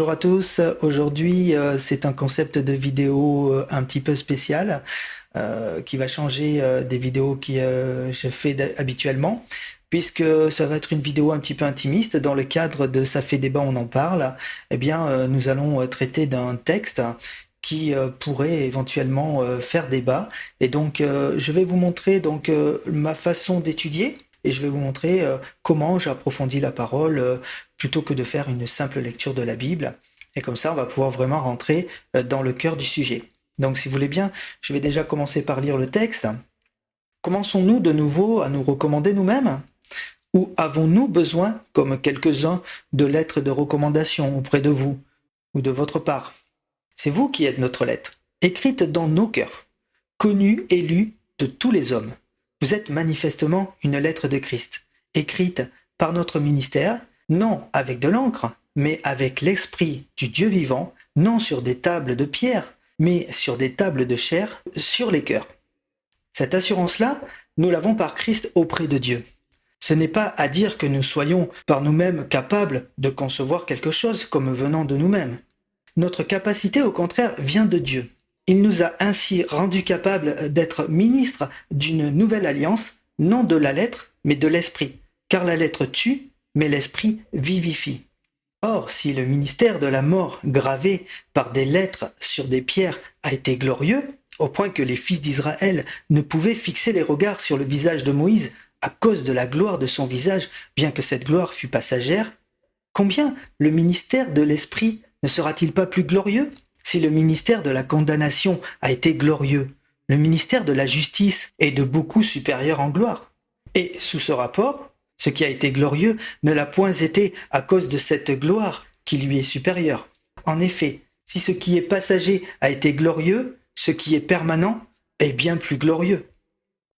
Bonjour à tous, aujourd'hui c'est un concept de vidéo un petit peu spécial qui va changer des vidéos que je fais habituellement, puisque ça va être une vidéo un petit peu intimiste. Dans le cadre de Ça fait débat, on en parle. Eh bien nous allons traiter d'un texte qui pourrait éventuellement faire débat, et donc je vais vous montrer donc ma façon d'étudier, et je vais vous montrer comment j'approfondis la parole plutôt que de faire une simple lecture de la Bible. Et comme ça, on va pouvoir vraiment rentrer dans le cœur du sujet. Donc si vous voulez bien, je vais déjà commencer par lire le texte. Commençons-nous de nouveau à nous recommander nous-mêmes? Ou avons-nous besoin, comme quelques-uns, de lettres de recommandation auprès de vous ou de votre part? C'est vous qui êtes notre lettre, écrite dans nos cœurs, connue et lue de tous les hommes. Vous êtes manifestement une lettre de Christ, écrite par notre ministère, non avec de l'encre, mais avec l'esprit du Dieu vivant, non sur des tables de pierre, mais sur des tables de chair, sur les cœurs. Cette assurance-là, nous l'avons par Christ auprès de Dieu. Ce n'est pas à dire que nous soyons par nous-mêmes capables de concevoir quelque chose comme venant de nous-mêmes. Notre capacité, au contraire, vient de Dieu. Il nous a ainsi rendus capables d'être ministres d'une nouvelle alliance, non de la lettre, mais de l'esprit. Car la lettre tue, mais l'esprit vivifie. Or, si le ministère de la mort gravé par des lettres sur des pierres a été glorieux, au point que les fils d'Israël ne pouvaient fixer les regards sur le visage de Moïse à cause de la gloire de son visage, bien que cette gloire fût passagère, combien le ministère de l'esprit ne sera-t-il pas plus glorieux? Si le ministère de la condamnation a été glorieux, le ministère de la justice est de beaucoup supérieur en gloire. Et sous ce rapport, ce qui a été glorieux ne l'a point été à cause de cette gloire qui lui est supérieure. En effet, si ce qui est passager a été glorieux, ce qui est permanent est bien plus glorieux.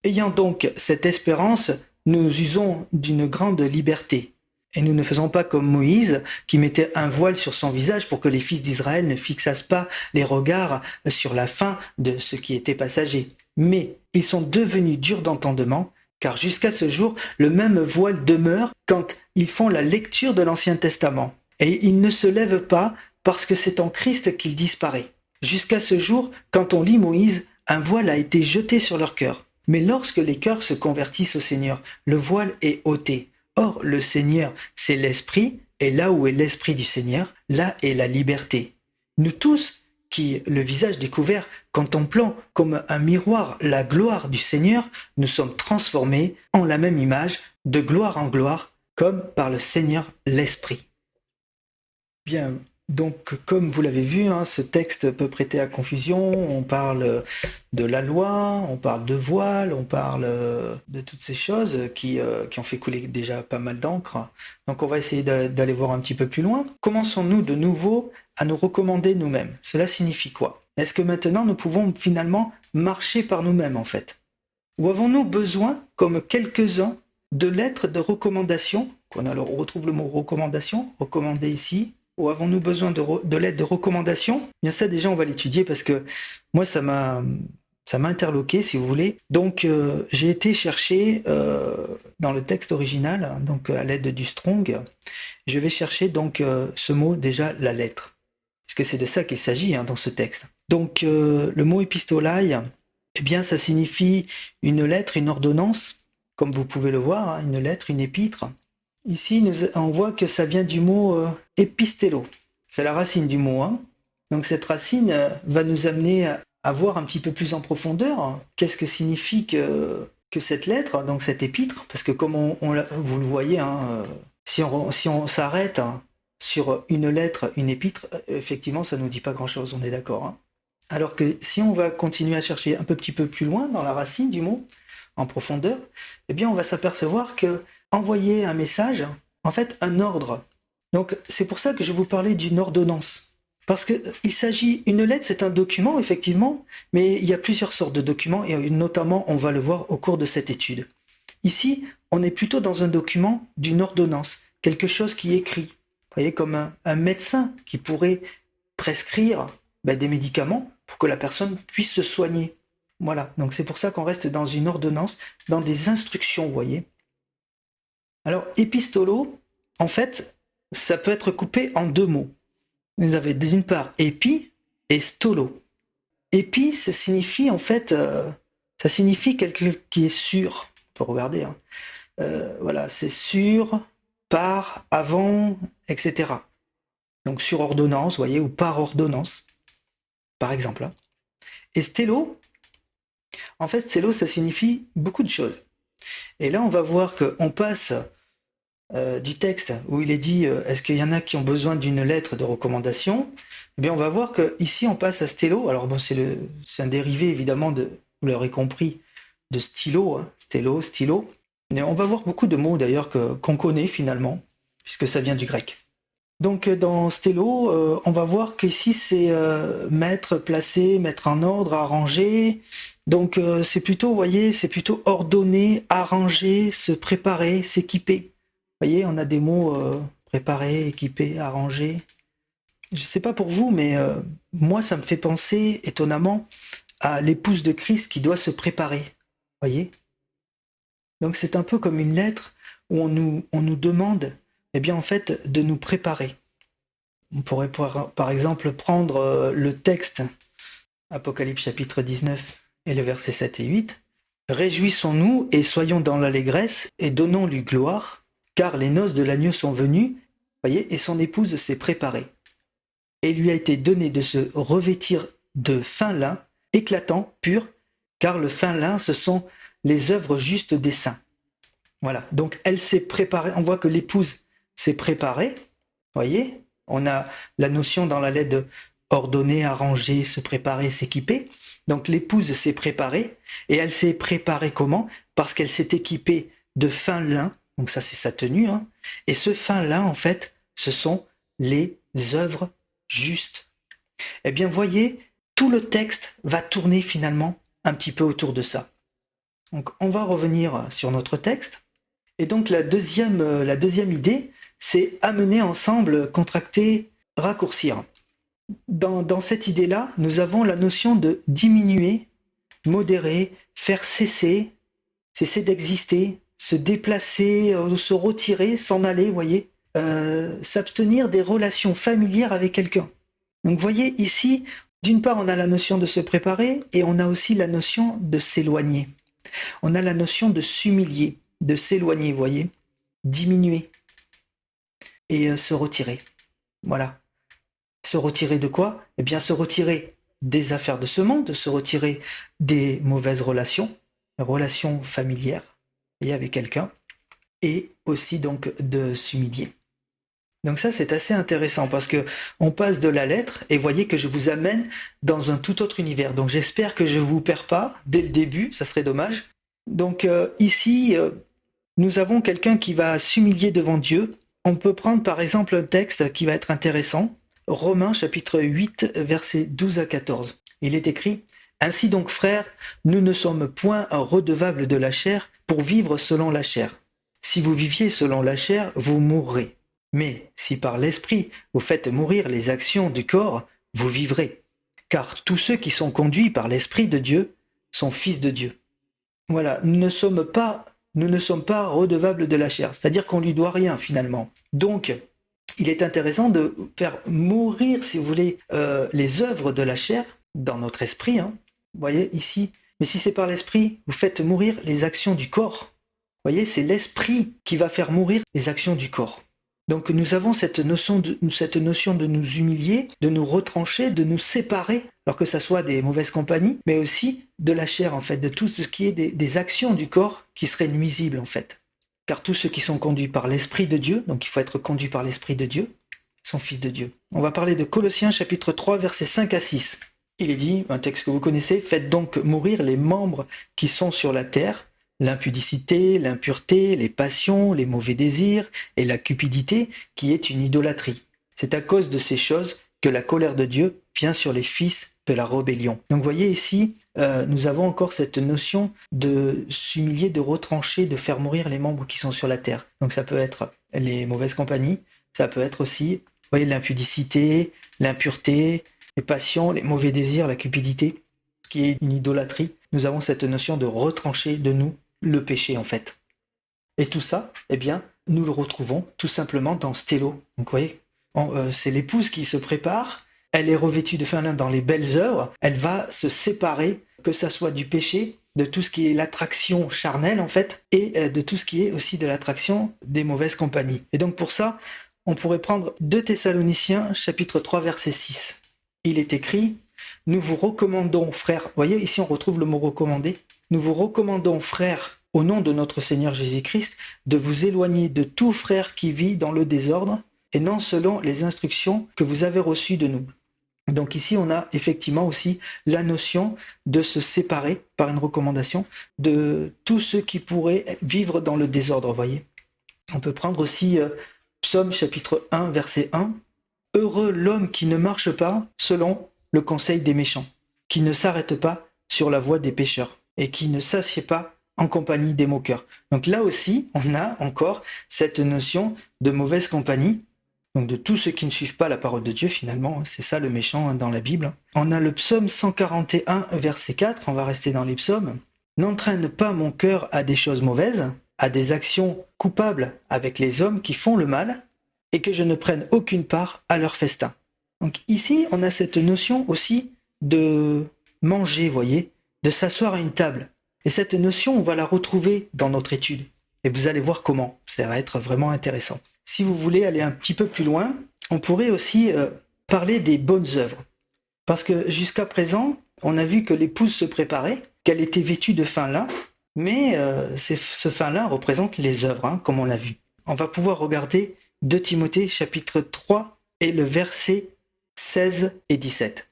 Ayant donc cette espérance, nous usons d'une grande liberté. Et nous ne faisons pas comme Moïse, qui mettait un voile sur son visage pour que les fils d'Israël ne fixassent pas les regards sur la fin de ce qui était passager. Mais ils sont devenus durs d'entendement, car jusqu'à ce jour, le même voile demeure quand ils font la lecture de l'Ancien Testament. Et il ne se lève pas parce que c'est en Christ qu'il disparaît. Jusqu'à ce jour, quand on lit Moïse, un voile a été jeté sur leur cœur. Mais lorsque les cœurs se convertissent au Seigneur, le voile est ôté. Or, le Seigneur, c'est l'Esprit, et là où est l'Esprit du Seigneur, là est la liberté. Nous tous, qui, le visage découvert, contemplant comme un miroir la gloire du Seigneur, nous sommes transformés en la même image, de gloire en gloire, comme par le Seigneur l'Esprit. Bien, donc comme vous l'avez vu, ce texte peut prêter à confusion. On parle de la loi, on parle de voile, on parle de toutes ces choses qui ont fait couler déjà pas mal d'encre. Donc on va essayer d'aller voir un petit peu plus loin. Commençons-nous de nouveau à nous recommander nous-mêmes. Cela signifie quoi? Est-ce que maintenant nous pouvons finalement marcher par nous-mêmes en fait? Ou avons-nous besoin, comme quelques-uns, de lettres de recommandation? On retrouve le mot recommandation, recommander ici. Ou avons-nous besoin de l'aide de recommandation? Bien ça déjà on va l'étudier parce que moi ça m'a interloqué si vous voulez. Donc j'ai été chercher dans le texte original, donc à l'aide du Strong, je vais chercher donc ce mot déjà la lettre. Parce que c'est de ça qu'il s'agit dans ce texte. Donc le mot épistolaï, eh bien ça signifie une lettre, une ordonnance, comme vous pouvez le voir, une lettre, une épître. Ici, on voit que ça vient du mot épistélo. C'est la racine du mot. Donc cette racine va nous amener à voir un petit peu plus en profondeur qu'est-ce que signifie que cette lettre, donc cette épître, parce que comme vous le voyez, si on s'arrête sur une lettre, une épître, effectivement, ça ne nous dit pas grand-chose, on est d'accord. Alors que si on va continuer à chercher un petit peu plus loin dans la racine du mot, en profondeur, eh bien on va s'apercevoir que envoyer un message, en fait un ordre. Donc c'est pour ça que je vous parlais d'une ordonnance. Parce qu'il s'agit, une lettre c'est un document effectivement, mais il y a plusieurs sortes de documents et notamment on va le voir au cours de cette étude. Ici, on est plutôt dans un document d'une ordonnance, quelque chose qui est écrit. Vous voyez, comme un médecin qui pourrait prescrire des médicaments pour que la personne puisse se soigner. Voilà, donc c'est pour ça qu'on reste dans une ordonnance, dans des instructions, vous voyez. Alors, épistolo, en fait, ça peut être coupé en deux mots. Vous avez d'une part épi et stolo. Épi, ça signifie en fait, ça signifie quelqu'un qui est sûr. On peut regarder, hein. Voilà, c'est sur, par, avant, etc. Donc sur ordonnance, vous voyez, ou par ordonnance, par exemple, hein. Et stello, en fait, stello, ça signifie beaucoup de choses. Et là, on va voir qu'on passe du texte où il est dit est-ce qu'il y en a qui ont besoin d'une lettre de recommandation? Eh bien, on va voir que ici on passe à stello. Alors bon, c'est un dérivé évidemment de, vous l'aurez compris, de stylo, hein, stello, stylo. Mais on va voir beaucoup de mots d'ailleurs qu'on connaît finalement, puisque ça vient du grec. Donc dans stello, on va voir qu'ici c'est mettre, placer, mettre en ordre, arranger. Donc c'est plutôt, vous voyez, c'est plutôt ordonner, arranger, se préparer, s'équiper. Vous voyez, on a des mots préparer, équiper, arranger. Je ne sais pas pour vous, mais moi ça me fait penser étonnamment à l'épouse de Christ qui doit se préparer. Vous voyez? Donc c'est un peu comme une lettre où on nous demande, eh bien en fait, de nous préparer. On pourrait par exemple prendre le texte, Apocalypse chapitre 19 et le verset 7 et 8. Réjouissons-nous et soyons dans l'allégresse et donnons-lui gloire, car les noces de l'agneau sont venues, voyez, et son épouse s'est préparée. Et il lui a été donné de se revêtir de fin lin, éclatant, pur, car le fin lin, ce sont les œuvres justes des saints. Voilà, donc elle s'est préparée, on voit que l'épouse s'est préparée, voyez, on a la notion dans la lettre de ordonner, arranger, se préparer, s'équiper. Donc l'épouse s'est préparée, et elle s'est préparée comment? Parce qu'elle s'est équipée de fin lin, donc ça c'est sa tenue, hein, et ce fin lin en fait, ce sont les œuvres justes. Eh bien voyez, tout le texte va tourner finalement un petit peu autour de ça. Donc on va revenir sur notre texte, et donc la deuxième idée, c'est amener ensemble, contracter, raccourcir. Dans cette idée-là, nous avons la notion de diminuer, modérer, faire cesser, cesser d'exister, se déplacer, se retirer, s'en aller, voyez, s'abstenir des relations familières avec quelqu'un. Donc voyez ici, d'une part on a la notion de se préparer et on a aussi la notion de s'éloigner. On a la notion de s'humilier, de s'éloigner, voyez, diminuer et se retirer. Voilà. Se retirer de quoi? Eh bien se retirer des affaires de ce monde, se retirer des mauvaises relations familières et avec quelqu'un, et aussi donc de s'humilier. Donc ça c'est assez intéressant parce que on passe de la lettre et voyez que je vous amène dans un tout autre univers. Donc j'espère que je ne vous perds pas dès le début, ça serait dommage. Donc ici, nous avons quelqu'un qui va s'humilier devant Dieu. On peut prendre par exemple un texte qui va être intéressant. Romains chapitre 8, versets 12 à 14. Il est écrit « Ainsi donc, frères, nous ne sommes point redevables de la chair pour vivre selon la chair. Si vous viviez selon la chair, vous mourrez. Mais si par l'Esprit vous faites mourir les actions du corps, vous vivrez. Car tous ceux qui sont conduits par l'Esprit de Dieu sont fils de Dieu. » Voilà, nous ne sommes pas redevables de la chair, c'est-à-dire qu'on lui doit rien finalement. Donc, il est intéressant de faire mourir, si vous voulez, les œuvres de la chair dans notre esprit. Hein. Vous voyez ici, mais si c'est par l'esprit, vous faites mourir les actions du corps. Vous voyez, c'est l'esprit qui va faire mourir les actions du corps. Donc nous avons cette notion de nous humilier, de nous retrancher, de nous séparer, alors que ça soit des mauvaises compagnies, mais aussi de la chair en fait, de tout ce qui est des actions du corps qui seraient nuisibles en fait. Car tous ceux qui sont conduits par l'Esprit de Dieu, donc il faut être conduit par l'Esprit de Dieu, sont fils de Dieu. On va parler de Colossiens chapitre 3, versets 5 à 6. Il est dit, un texte que vous connaissez, « Faites donc mourir les membres qui sont sur la terre, l'impudicité, l'impureté, les passions, les mauvais désirs et la cupidité, qui est une idolâtrie. C'est à cause de ces choses que la colère de Dieu vient sur les fils de la rébellion. » Donc vous voyez ici, nous avons encore cette notion de s'humilier, de retrancher, de faire mourir les membres qui sont sur la terre. Donc ça peut être les mauvaises compagnies, ça peut être aussi, vous voyez, l'impudicité, l'impureté, les passions, les mauvais désirs, la cupidité, qui est une idolâtrie. Nous avons cette notion de retrancher de nous le péché en fait. Et tout ça, eh bien, nous le retrouvons tout simplement dans stello. Donc vous voyez, c'est l'épouse qui se prépare, elle est revêtue de fin lin dans les belles œuvres, elle va se séparer, que ça soit du péché, de tout ce qui est l'attraction charnelle en fait, et de tout ce qui est aussi de l'attraction des mauvaises compagnies. Et donc pour ça, on pourrait prendre 2 Thessaloniciens, chapitre 3, verset 6. Il est écrit, « Nous vous recommandons, frères, » vous voyez, ici on retrouve le mot « recommander », « Nous vous recommandons, frères, au nom de notre Seigneur Jésus-Christ, de vous éloigner de tout frère qui vit dans le désordre, et non selon les instructions que vous avez reçues de nous. » Donc ici, on a effectivement aussi la notion de se séparer par une recommandation de tous ceux qui pourraient vivre dans le désordre, vous voyez. On peut prendre aussi Psaume chapitre 1, verset 1. « Heureux l'homme qui ne marche pas selon le conseil des méchants, qui ne s'arrête pas sur la voie des pécheurs, et qui ne s'assied pas en compagnie des moqueurs. » Donc là aussi, on a encore cette notion de mauvaise compagnie, donc de tous ceux qui ne suivent pas la parole de Dieu finalement, c'est ça le méchant dans la Bible. On a le psaume 141, verset 4, on va rester dans les psaumes. « N'entraîne pas mon cœur à des choses mauvaises, à des actions coupables avec les hommes qui font le mal, et que je ne prenne aucune part à leur festin. » Donc ici, on a cette notion aussi de manger, voyez, de s'asseoir à une table. Et cette notion, on va la retrouver dans notre étude. Et vous allez voir comment, ça va être vraiment intéressant. Si vous voulez aller un petit peu plus loin, on pourrait aussi parler des bonnes œuvres. Parce que jusqu'à présent, on a vu que l'épouse se préparait, qu'elle était vêtue de fin lin, mais ce fin lin représente les œuvres, comme on l'a vu. On va pouvoir regarder 2 Timothée chapitre 3 et le verset 16 et 17.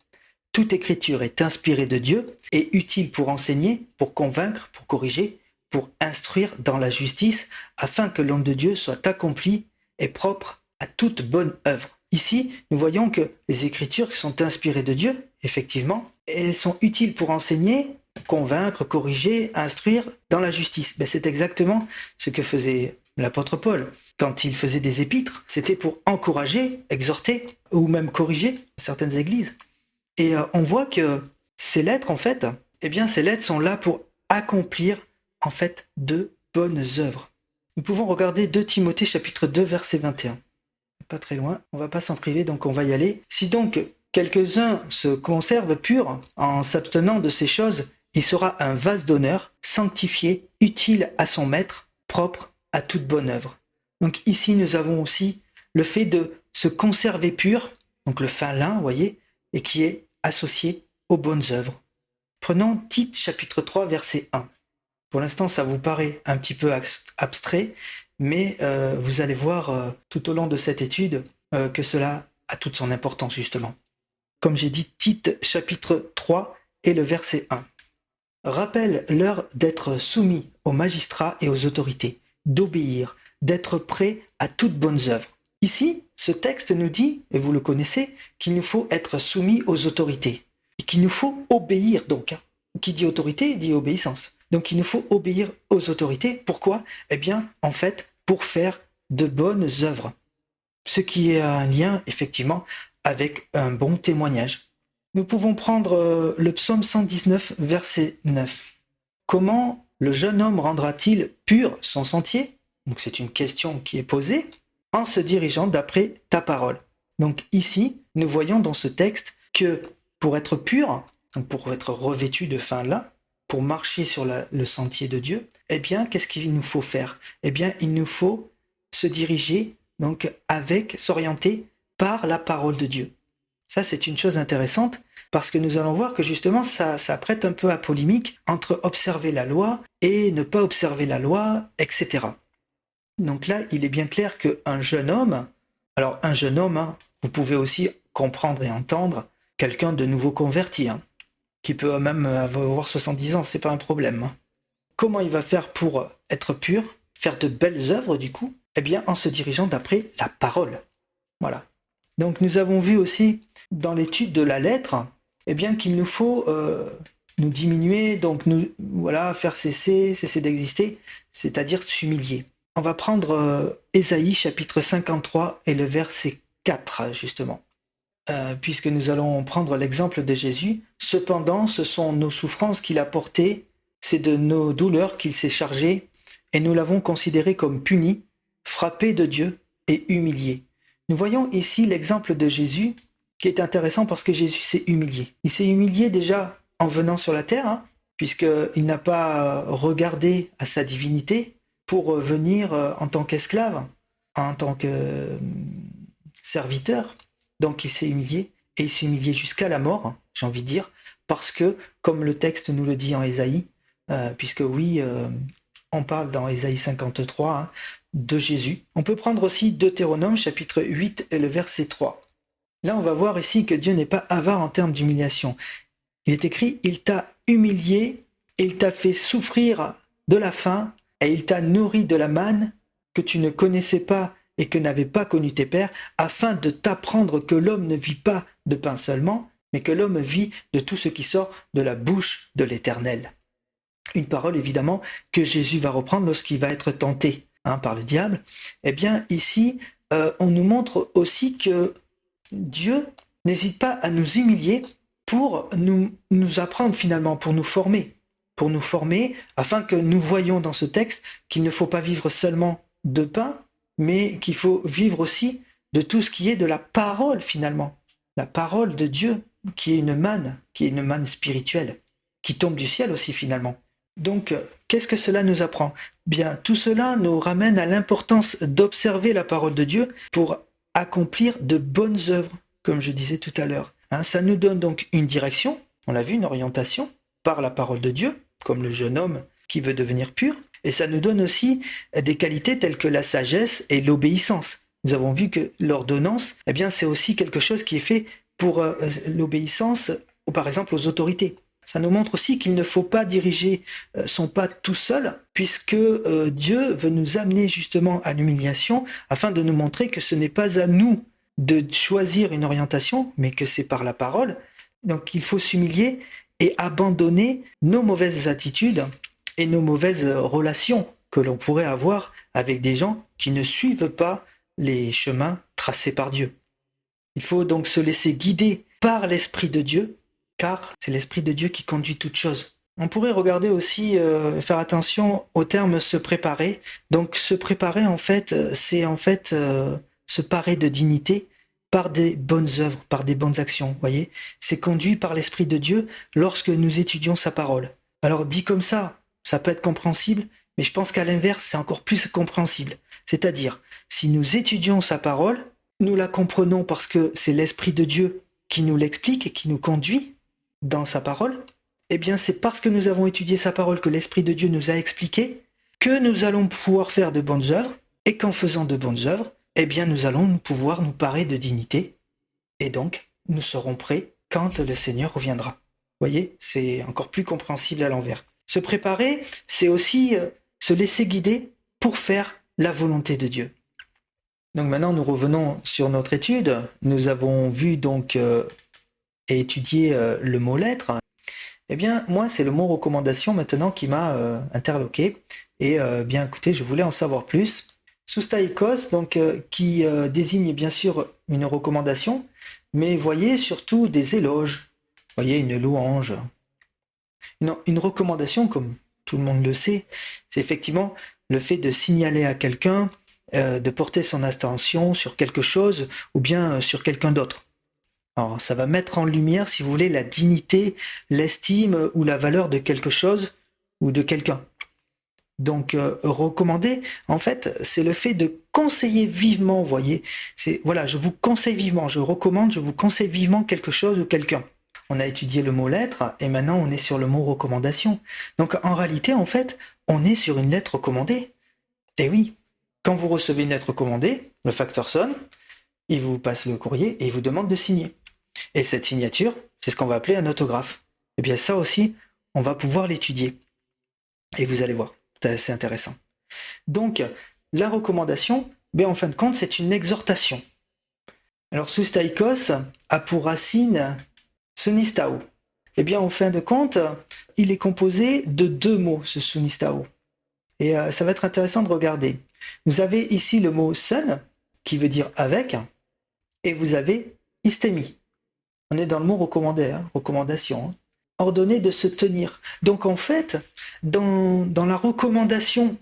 « Toute écriture est inspirée de Dieu et utile pour enseigner, pour convaincre, pour corriger, pour instruire dans la justice, afin que l'homme de Dieu soit accompli et propre à toute bonne œuvre. » Ici, nous voyons que les Écritures sont inspirées de Dieu, effectivement, et elles sont utiles pour enseigner, convaincre, corriger, instruire dans la justice. C'est exactement ce que faisait l'apôtre Paul. Quand il faisait des épîtres, c'était pour encourager, exhorter, ou même corriger certaines églises. Et on voit que ces lettres, en fait, ces lettres sont là pour accomplir, en fait, de bonnes œuvres. Nous pouvons regarder 2 Timothée chapitre 2 verset 21. Pas très loin, on va pas s'en priver, donc on va y aller. Si donc quelques-uns se conservent purs en s'abstenant de ces choses, il sera un vase d'honneur, sanctifié, utile à son maître, propre à toute bonne œuvre. Donc ici nous avons aussi le fait de se conserver pur, donc le fin lin, vous voyez, et qui est associé aux bonnes œuvres. Prenons Tite chapitre 3 verset 1. Pour l'instant, ça vous paraît un petit peu abstrait, mais vous allez voir tout au long de cette étude que cela a toute son importance, justement. Comme j'ai dit, Tite, chapitre 3 et le verset 1. « Rappelle-leur d'être soumis aux magistrats et aux autorités, d'obéir, d'être prêts à toutes bonnes œuvres. » Ici, ce texte nous dit, et vous le connaissez, qu'il nous faut être soumis aux autorités, et qu'il nous faut obéir donc. Qui dit autorité, dit obéissance. Donc il nous faut obéir aux autorités. Pourquoi ? En fait, pour faire de bonnes œuvres. Ce qui est un lien, effectivement, avec un bon témoignage. Nous pouvons prendre le psaume 119, verset 9. « Comment le jeune homme rendra-t-il pur son sentier ?» Donc c'est une question qui est posée, en se dirigeant d'après ta parole. Donc ici, nous voyons dans ce texte que pour être pur, donc pour être revêtu de fin lin, pour marcher sur le sentier de Dieu, qu'est-ce qu'il nous faut faire ? Il nous faut se diriger, donc s'orienter par la parole de Dieu. Ça, c'est une chose intéressante, parce que nous allons voir que justement, ça prête un peu à polémique entre observer la loi et ne pas observer la loi, etc. Donc là, il est bien clair qu'un jeune homme, alors un jeune homme, vous pouvez aussi comprendre et entendre quelqu'un de nouveau converti, qui peut même avoir 70 ans, c'est pas un problème. Comment il va faire pour être pur, faire de belles œuvres du coup ? En se dirigeant d'après la parole. Voilà. Donc nous avons vu aussi dans l'étude de la lettre, qu'il nous faut nous diminuer, donc faire cesser d'exister, c'est-à-dire s'humilier. On va prendre Ésaïe chapitre 53 et le verset 4 justement. Puisque nous allons prendre l'exemple de Jésus, « Cependant, ce sont nos souffrances qu'il a portées, c'est de nos douleurs qu'il s'est chargé, et nous l'avons considéré comme puni, frappé de Dieu et humilié. Nous voyons ici l'exemple de Jésus qui est intéressant parce que Jésus s'est humilié. Il s'est humilié déjà en venant sur la terre, hein, puisqu'il n'a pas regardé à sa divinité pour venir en tant qu'esclave, en tant que serviteur. Donc il s'est humilié, et il s'est humilié jusqu'à la mort, hein, j'ai envie de dire, parce que, comme le texte nous le dit en Ésaïe, puisque oui, on parle dans Ésaïe 53 hein, de Jésus. On peut prendre aussi Deutéronome chapitre 8 et le verset 3. Là, on va voir ici que Dieu n'est pas avare en termes d'humiliation. Il est écrit, il t'a humilié, il t'a fait souffrir de la faim, et il t'a nourri de la manne que tu ne connaissais pas et que n'avaient pas connu tes pères, afin de t'apprendre que l'homme ne vit pas de pain seulement, mais que l'homme vit de tout ce qui sort de la bouche de l'Éternel. Une parole évidemment que Jésus va reprendre lorsqu'il va être tenté par le diable. Eh bien ici, on nous montre aussi que Dieu n'hésite pas à nous humilier pour nous apprendre finalement, pour nous former afin que nous voyions dans ce texte qu'il ne faut pas vivre seulement de pain, mais qu'il faut vivre aussi de tout ce qui est de la parole finalement, la parole de Dieu qui est une manne spirituelle, qui tombe du ciel aussi finalement. Donc, qu'est-ce que cela nous apprend? Bien, tout cela nous ramène à l'importance d'observer la parole de Dieu pour accomplir de bonnes œuvres, comme je disais tout à l'heure. Ça nous donne donc une direction, on l'a vu, une orientation par la parole de Dieu, comme le jeune homme qui veut devenir pur, et ça nous donne aussi des qualités telles que la sagesse et l'obéissance. Nous avons vu que l'ordonnance, eh bien, c'est aussi quelque chose qui est fait pour l'obéissance, par exemple, aux autorités. Ça nous montre aussi qu'il ne faut pas diriger son pas tout seul, puisque Dieu veut nous amener justement à l'humiliation, afin de nous montrer que ce n'est pas à nous de choisir une orientation, mais que c'est par la parole. Donc il faut s'humilier et abandonner nos mauvaises attitudes et nos mauvaises relations que l'on pourrait avoir avec des gens qui ne suivent pas les chemins tracés par Dieu. Il faut donc se laisser guider par l'Esprit de Dieu, car c'est l'Esprit de Dieu qui conduit toutes choses. On pourrait regarder aussi, faire attention au terme se préparer. Donc se préparer, en fait, c'est se parer de dignité par des bonnes œuvres, par des bonnes actions, voyez. C'est conduit par l'Esprit de Dieu lorsque nous étudions sa parole. Alors dit comme ça peut être compréhensible, mais je pense qu'à l'inverse, c'est encore plus compréhensible. C'est-à-dire, si nous étudions sa parole, nous la comprenons parce que c'est l'Esprit de Dieu qui nous l'explique et qui nous conduit dans sa parole, eh bien c'est parce que nous avons étudié sa parole que l'Esprit de Dieu nous a expliqué que nous allons pouvoir faire de bonnes œuvres, et qu'en faisant de bonnes œuvres, eh bien nous allons pouvoir nous parer de dignité, et donc nous serons prêts quand le Seigneur reviendra. Vous voyez, c'est encore plus compréhensible à l'envers. Se préparer, c'est aussi se laisser guider pour faire la volonté de Dieu. Donc maintenant nous revenons sur notre étude. Nous avons vu donc et étudié le mot lettre. Eh bien moi c'est le mot recommandation maintenant qui m'a interloqué, et bien écoutez, je voulais en savoir plus. Soustaikos, donc qui désigne bien sûr une recommandation, mais voyez surtout des éloges, voyez une louange. Une recommandation, comme tout le monde le sait, c'est effectivement le fait de signaler à quelqu'un, de porter son attention sur quelque chose ou bien sur quelqu'un d'autre. Alors, ça va mettre en lumière, si vous voulez, la dignité, l'estime ou la valeur de quelque chose ou de quelqu'un. Donc, recommander, en fait, c'est le fait de conseiller vivement, vous voyez. Voilà, je vous conseille vivement, je recommande, je vous conseille vivement quelque chose ou quelqu'un. On a étudié le mot lettre et maintenant on est sur le mot recommandation. Donc en réalité, en fait, on est sur une lettre recommandée. Et oui, quand vous recevez une lettre recommandée, le facteur sonne, il vous passe le courrier et il vous demande de signer. Et cette signature, c'est ce qu'on va appeler un autographe. Et bien ça aussi, on va pouvoir l'étudier. Et vous allez voir, c'est assez intéressant. Donc, la recommandation, en fin de compte, c'est une exhortation. Alors, soustaikos a pour racine sunistao. Eh bien, en fin de compte, il est composé de deux mots, ce sunistao. Et ça va être intéressant de regarder. Vous avez ici le mot sun, qui veut dire avec, et vous avez istémi. On est dans le mot recommandé, recommandation, ordonné de se tenir. Donc en fait, dans la recommandation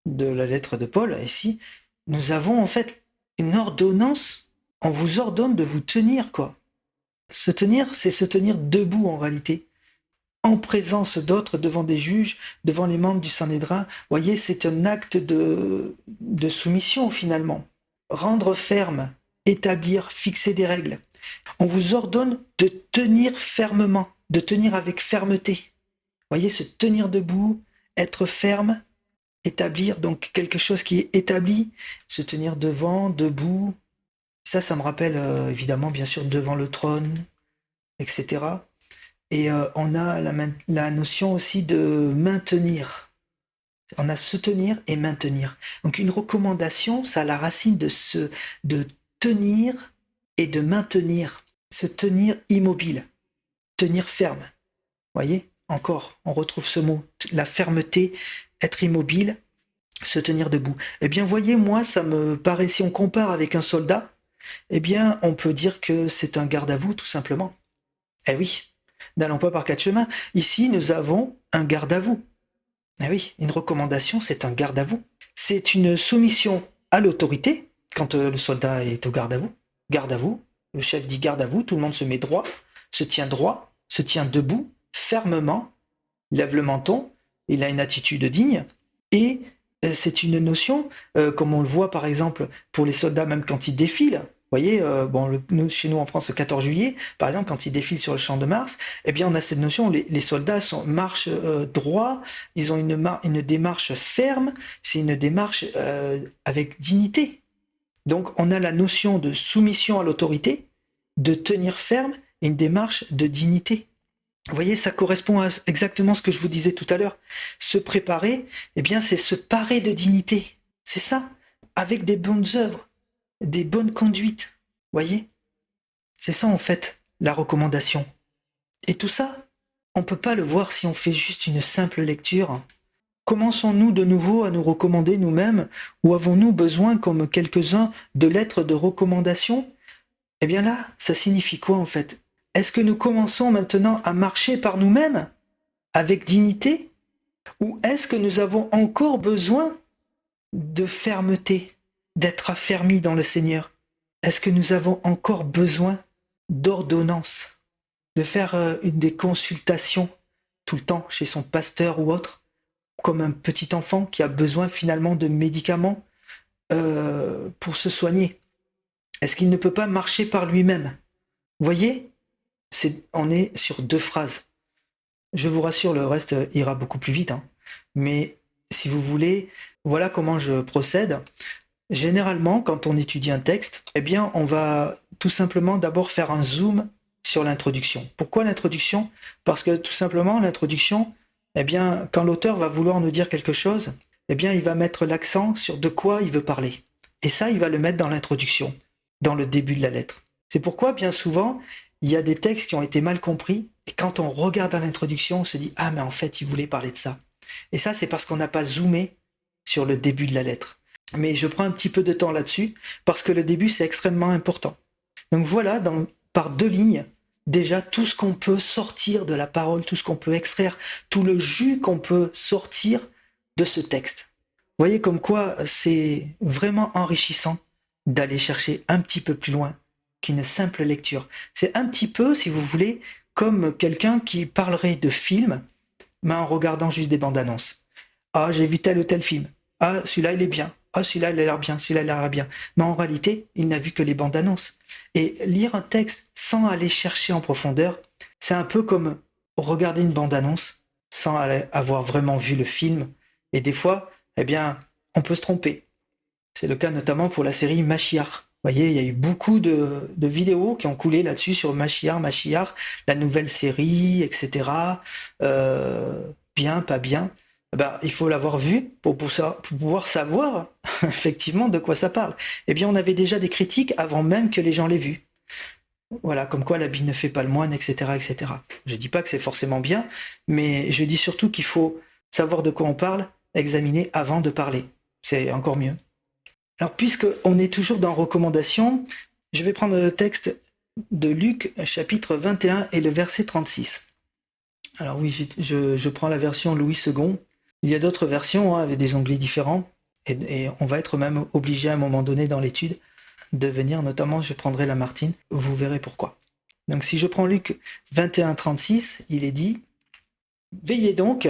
de la lettre de Paul, ici, nous avons en fait une ordonnance On vous ordonne de vous tenir, quoi. Se tenir, c'est se tenir debout en réalité, en présence d'autres, devant des juges, devant les membres du Sanhédrin. Vous voyez, c'est un acte de soumission finalement. Rendre ferme, établir, fixer des règles. On vous ordonne de tenir fermement, de tenir avec fermeté. Vous voyez, se tenir debout, être ferme, établir, donc quelque chose qui est établi, se tenir devant, debout. Ça me rappelle évidemment, bien sûr, devant le trône, etc. Et on a la notion aussi de maintenir. On a se tenir et maintenir. Donc une recommandation, ça a la racine de tenir et de maintenir. Se tenir immobile, tenir ferme. Voyez, encore, on retrouve ce mot, la fermeté, être immobile, se tenir debout. Eh bien, voyez, moi, ça me paraît, si on compare avec un soldat, eh bien, on peut dire que c'est un garde à vous, tout simplement. Eh oui, n'allons pas par quatre chemins. Ici, nous avons un garde à vous. Eh oui, une recommandation, c'est un garde à vous. C'est une soumission à l'autorité, quand le soldat est au garde à vous, le chef dit garde à vous, tout le monde se met droit, se tient debout, fermement, lève le menton, il a une attitude digne, et c'est une notion, comme on le voit par exemple pour les soldats même quand ils défilent. Vous voyez, chez nous en France, le 14 juillet, par exemple, quand ils défilent sur le champ de Mars, eh bien, on a cette notion, les soldats marchent droit, ils ont une démarche ferme, c'est une démarche avec dignité. Donc, on a la notion de soumission à l'autorité, de tenir ferme, et une démarche de dignité. Vous voyez, ça correspond à exactement ce que je vous disais tout à l'heure. Se préparer, eh bien, c'est se parer de dignité. C'est ça, avec des bonnes œuvres, des bonnes conduites. Vous voyez, c'est ça en fait, la recommandation. Et tout ça, on ne peut pas le voir si on fait juste une simple lecture. Commençons-nous de nouveau à nous recommander nous-mêmes, ou avons-nous besoin, comme quelques-uns, de lettres de recommandation? Eh bien là, ça signifie quoi en fait? Est-ce que nous commençons maintenant à marcher par nous-mêmes, avec dignité? Ou est-ce que nous avons encore besoin de fermeté, d'être affermis dans le Seigneur? Est-ce que nous avons encore besoin d'ordonnance, de faire des consultations tout le temps chez son pasteur ou autre, comme un petit enfant qui a besoin finalement de médicaments pour se soigner? Est-ce qu'il ne peut pas marcher par lui-même? Vous voyez, on est sur deux phrases. Je vous rassure, le reste ira beaucoup plus vite. Mais si vous voulez, voilà comment je procède. Généralement, quand on étudie un texte, eh bien, on va tout simplement d'abord faire un zoom sur l'introduction. Pourquoi l'introduction? Parce que tout simplement, l'introduction, eh bien, quand l'auteur va vouloir nous dire quelque chose, eh bien, il va mettre l'accent sur de quoi il veut parler. Et ça, il va le mettre dans l'introduction, dans le début de la lettre. C'est pourquoi, bien souvent, il y a des textes qui ont été mal compris, et quand on regarde à l'introduction, on se dit « Ah, mais en fait, il voulait parler de ça ». Et ça, c'est parce qu'on n'a pas zoomé sur le début de la lettre. Mais je prends un petit peu de temps là-dessus, parce que le début, c'est extrêmement important. Donc voilà, par deux lignes, déjà tout ce qu'on peut sortir de la parole, tout ce qu'on peut extraire, tout le jus qu'on peut sortir de ce texte. Vous voyez comme quoi c'est vraiment enrichissant d'aller chercher un petit peu plus loin qu'une simple lecture. C'est un petit peu, si vous voulez, comme quelqu'un qui parlerait de films, mais en regardant juste des bandes annonces. Ah, j'ai vu tel ou tel film. Ah, celui-là, il est bien. Ah, celui-là, il a l'air bien. Celui-là, il a l'air bien. Mais en réalité, il n'a vu que les bandes annonces. Et lire un texte sans aller chercher en profondeur, c'est un peu comme regarder une bande annonce sans avoir vraiment vu le film. Et des fois, eh bien, on peut se tromper. C'est le cas notamment pour la série Machiar. Vous voyez, il y a eu beaucoup de vidéos qui ont coulé là-dessus sur Machiar, la nouvelle série, etc. Bien, pas bien. Ben, il faut l'avoir vu pour pouvoir savoir effectivement de quoi ça parle. Eh bien, on avait déjà des critiques avant même que les gens l'aient vu. Voilà, comme quoi l'habit ne fait pas le moine, etc., etc. Je dis pas que c'est forcément bien, mais je dis surtout qu'il faut savoir de quoi on parle, examiner avant de parler. C'est encore mieux. Alors, puisqu'on est toujours dans recommandation, je vais prendre le texte de Luc, chapitre 21 et le verset 36. Alors oui, je prends la version Louis II. Il y a d'autres versions avec des onglets différents, et on va être même obligé à un moment donné dans l'étude de venir, notamment je prendrai Lamartine, vous verrez pourquoi. Donc si je prends Luc 21, 36, il est dit « Veillez donc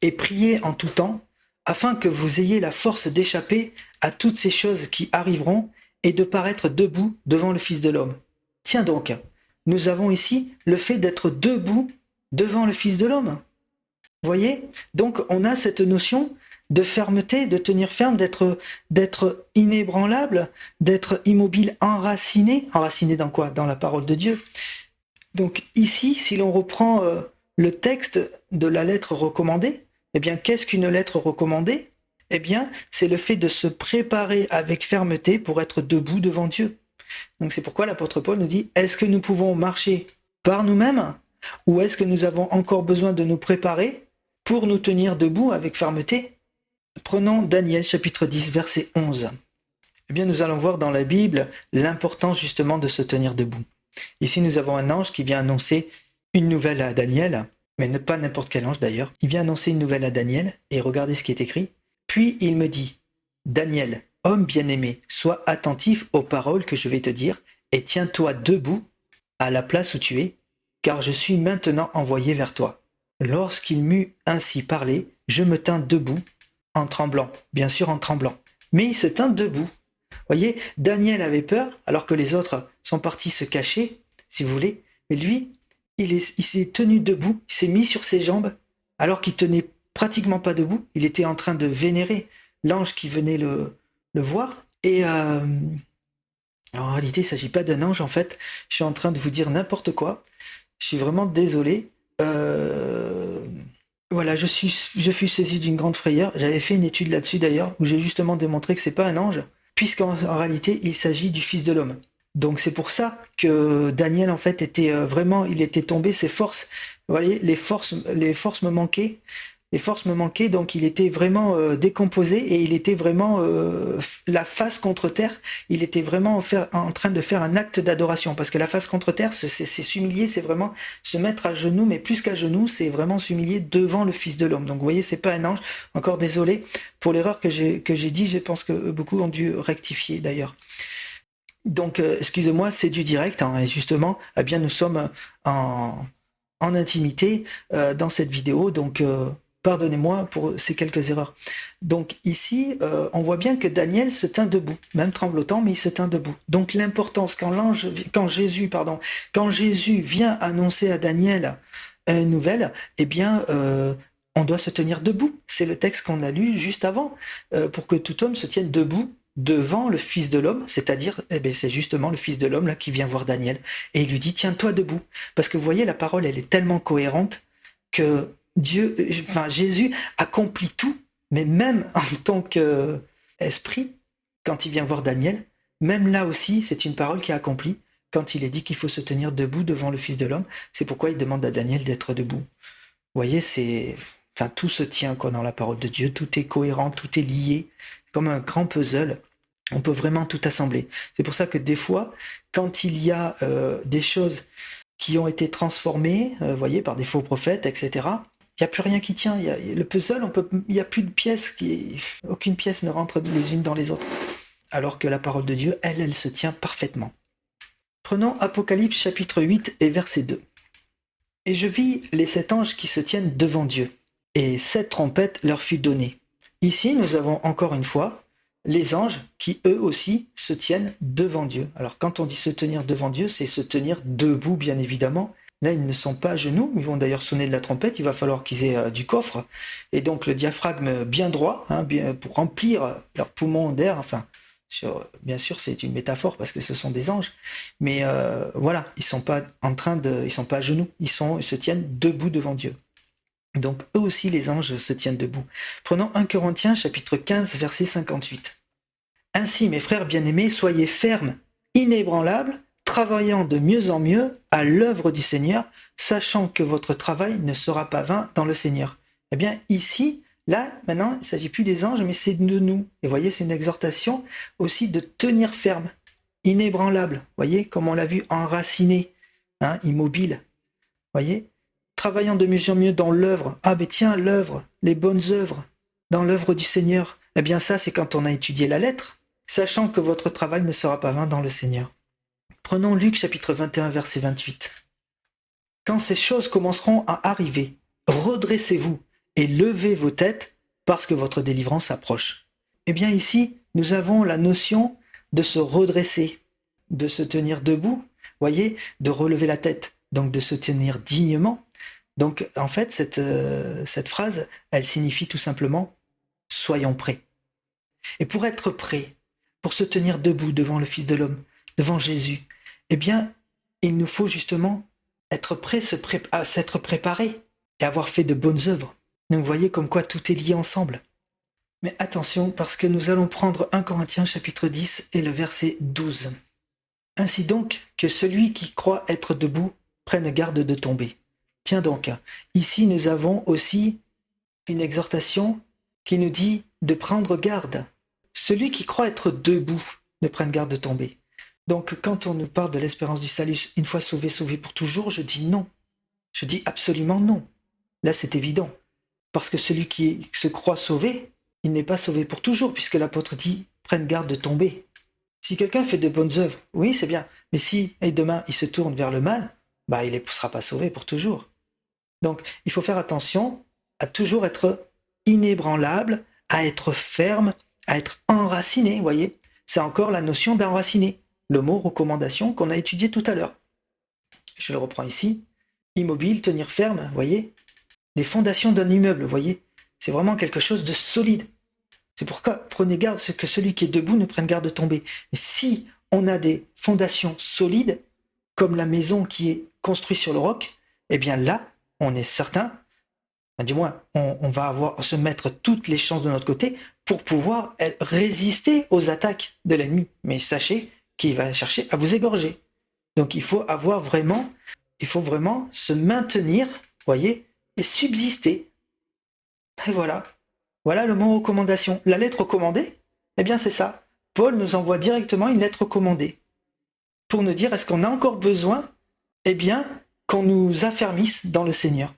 et priez en tout temps, afin que vous ayez la force d'échapper à toutes ces choses qui arriveront et de paraître debout devant le Fils de l'homme. » Tiens donc, nous avons ici le fait d'être debout devant le Fils de l'homme. Vous voyez? Donc on a cette notion de fermeté, de tenir ferme, d'être inébranlable, d'être immobile, enraciné. Enraciné dans quoi? Dans la parole de Dieu. Donc ici, si l'on reprend le texte de la lettre recommandée, eh bien, qu'est-ce qu'une lettre recommandée? Eh bien, c'est le fait de se préparer avec fermeté pour être debout devant Dieu. Donc c'est pourquoi l'apôtre Paul nous dit, est-ce que nous pouvons marcher par nous-mêmes ou est-ce que nous avons encore besoin de nous préparer pour nous tenir debout avec fermeté? Prenons Daniel chapitre 10 verset 11. Eh bien, nous allons voir dans la Bible l'importance justement de se tenir debout. Ici, nous avons un ange qui vient annoncer une nouvelle à Daniel, mais pas n'importe quel ange d'ailleurs. Il vient annoncer une nouvelle à Daniel, et regardez ce qui est écrit. Puis il me dit, Daniel, homme bien-aimé, sois attentif aux paroles que je vais te dire, et tiens-toi debout à la place où tu es, car je suis maintenant envoyé vers toi. Lorsqu'il m'eut ainsi parlé, je me tins debout, en tremblant, bien sûr en tremblant. Mais il se tint debout. Voyez, Daniel avait peur, alors que les autres sont partis se cacher, si vous voulez. Mais lui, il s'est tenu debout, il s'est mis sur ses jambes, alors qu'il tenait pratiquement pas debout. Il était en train de vénérer l'ange qui venait le voir. Et en réalité, il ne s'agit pas d'un ange, en fait. Je suis en train de vous dire n'importe quoi. Je suis vraiment désolé. Voilà, je fus saisi d'une grande frayeur. J'avais fait une étude là-dessus d'ailleurs, où j'ai justement démontré que c'est pas un ange, puisqu'en réalité, il s'agit du Fils de l'homme. Donc c'est pour ça que Daniel, en fait, était vraiment, il était tombé, ses forces, vous voyez, les forces me manquaient. Les forces me manquaient, donc il était vraiment décomposé et il était vraiment la face contre terre. Il était vraiment en train de faire un acte d'adoration, parce que la face contre terre, c'est s'humilier, c'est vraiment se mettre à genoux, mais plus qu'à genoux, c'est vraiment s'humilier devant le Fils de l'homme. Donc vous voyez, c'est pas un ange. Encore désolé pour l'erreur que j'ai dit. Je pense que beaucoup ont dû rectifier d'ailleurs. Donc excusez-moi, c'est du direct, hein, et justement, eh bien nous sommes en intimité dans cette vidéo, donc pardonnez-moi pour ces quelques erreurs. Donc ici, on voit bien que Daniel se tint debout, même tremblotant, mais il se tint debout. Donc l'importance, quand Jésus vient annoncer à Daniel une nouvelle, eh bien, on doit se tenir debout. C'est le texte qu'on a lu juste avant, pour que tout homme se tienne debout devant le Fils de l'homme, c'est-à-dire, eh bien, c'est justement le Fils de l'homme là qui vient voir Daniel, et il lui dit, tiens-toi debout. Parce que vous voyez, la parole, elle est tellement cohérente que Jésus accomplit tout, mais même en tant qu'esprit, quand il vient voir Daniel, même là aussi, c'est une parole qui est accomplie. Quand il est dit qu'il faut se tenir debout devant le Fils de l'homme, c'est pourquoi il demande à Daniel d'être debout. Vous voyez, tout se tient quoi, dans la parole de Dieu, tout est cohérent, tout est lié, comme un grand puzzle. On peut vraiment tout assembler. C'est pour ça que des fois, quand il y a des choses qui ont été transformées, voyez, par des faux prophètes, etc., il n'y a plus rien qui tient. Le puzzle, il n'y a plus de pièces, aucune pièce ne rentre les unes dans les autres. Alors que la parole de Dieu, elle se tient parfaitement. Prenons Apocalypse chapitre 8 et verset 2. Et je vis les 7 anges qui se tiennent devant Dieu, et 7 trompettes leur fut donnée. Ici, nous avons encore une fois les anges qui, eux aussi, se tiennent devant Dieu. Alors, quand on dit se tenir devant Dieu, c'est se tenir debout, bien évidemment. Là, ils ne sont pas à genoux, ils vont d'ailleurs sonner de la trompette, il va falloir qu'ils aient du coffre, et donc le diaphragme bien droit, pour remplir leurs poumons d'air, enfin, bien sûr, c'est une métaphore, parce que ce sont des anges, mais voilà, ils sont pas à genoux, ils se tiennent debout devant Dieu. Donc eux aussi les anges se tiennent debout. Prenons 1 Corinthiens chapitre 15 verset 58. Ainsi mes frères bien-aimés, soyez fermes, inébranlables, travaillant de mieux en mieux à l'œuvre du Seigneur, sachant que votre travail ne sera pas vain dans le Seigneur. Eh bien ici, là, maintenant, il ne s'agit plus des anges, mais c'est de nous. Et vous voyez, c'est une exhortation aussi de tenir ferme, inébranlable. Vous voyez, comme on l'a vu, enraciné, immobile. Vous voyez, travaillant de mieux en mieux dans l'œuvre. Ah ben tiens, l'œuvre, les bonnes œuvres, dans l'œuvre du Seigneur. Eh bien ça, c'est quand on a étudié la lettre. sachant que votre travail ne sera pas vain dans le Seigneur. Prenons Luc chapitre 21, verset 28. Quand ces choses commenceront à arriver, redressez-vous et levez vos têtes parce que votre délivrance approche. Eh bien ici, nous avons la notion de se redresser, de se tenir debout, voyez, de relever la tête, donc de se tenir dignement. Donc en fait, cette phrase, elle signifie tout simplement « soyons prêts ». Et pour être prêt, pour se tenir debout devant le Fils de l'homme, devant Jésus, eh bien, il nous faut justement être prêt, s'être préparé et avoir fait de bonnes œuvres. Donc vous voyez comme quoi tout est lié ensemble. Mais attention, parce que nous allons prendre 1 Corinthiens chapitre 10 et le verset 12. Ainsi donc, que celui qui croit être debout prenne garde de tomber. Tiens donc, ici nous avons aussi une exhortation qui nous dit de prendre garde. Celui qui croit être debout ne prenne garde de tomber. Donc quand on nous parle de l'espérance du salut, une fois sauvé, sauvé pour toujours, je dis non. Je dis absolument non. Là c'est évident. Parce que celui qui se croit sauvé, il n'est pas sauvé pour toujours, puisque l'apôtre dit « prenne garde de tomber ». Si quelqu'un fait de bonnes œuvres, oui c'est bien, mais si et demain il se tourne vers le mal, il ne sera pas sauvé pour toujours. Donc il faut faire attention à toujours être inébranlable, à être ferme, à être enraciné, vous voyez. C'est encore la notion d'enraciner, le mot recommandation qu'on a étudié tout à l'heure. Je le reprends ici. Immobile, tenir ferme, vous voyez. Les fondations d'un immeuble, vous voyez. C'est vraiment quelque chose de solide. C'est pourquoi prenez garde que celui qui est debout ne prenne garde de tomber. Mais si on a des fondations solides, comme la maison qui est construite sur le roc, eh bien là, on est certain, du moins, on va se mettre toutes les chances de notre côté pour pouvoir résister aux attaques de l'ennemi. Mais sachez qu'il va chercher à vous égorger. Donc il faut vraiment se maintenir, voyez, et subsister. Et voilà. Voilà le mot recommandation. La lettre recommandée, eh bien c'est ça. Paul nous envoie directement une lettre recommandée pour nous dire est-ce qu'on a encore besoin, eh bien, qu'on nous affermisse dans le Seigneur.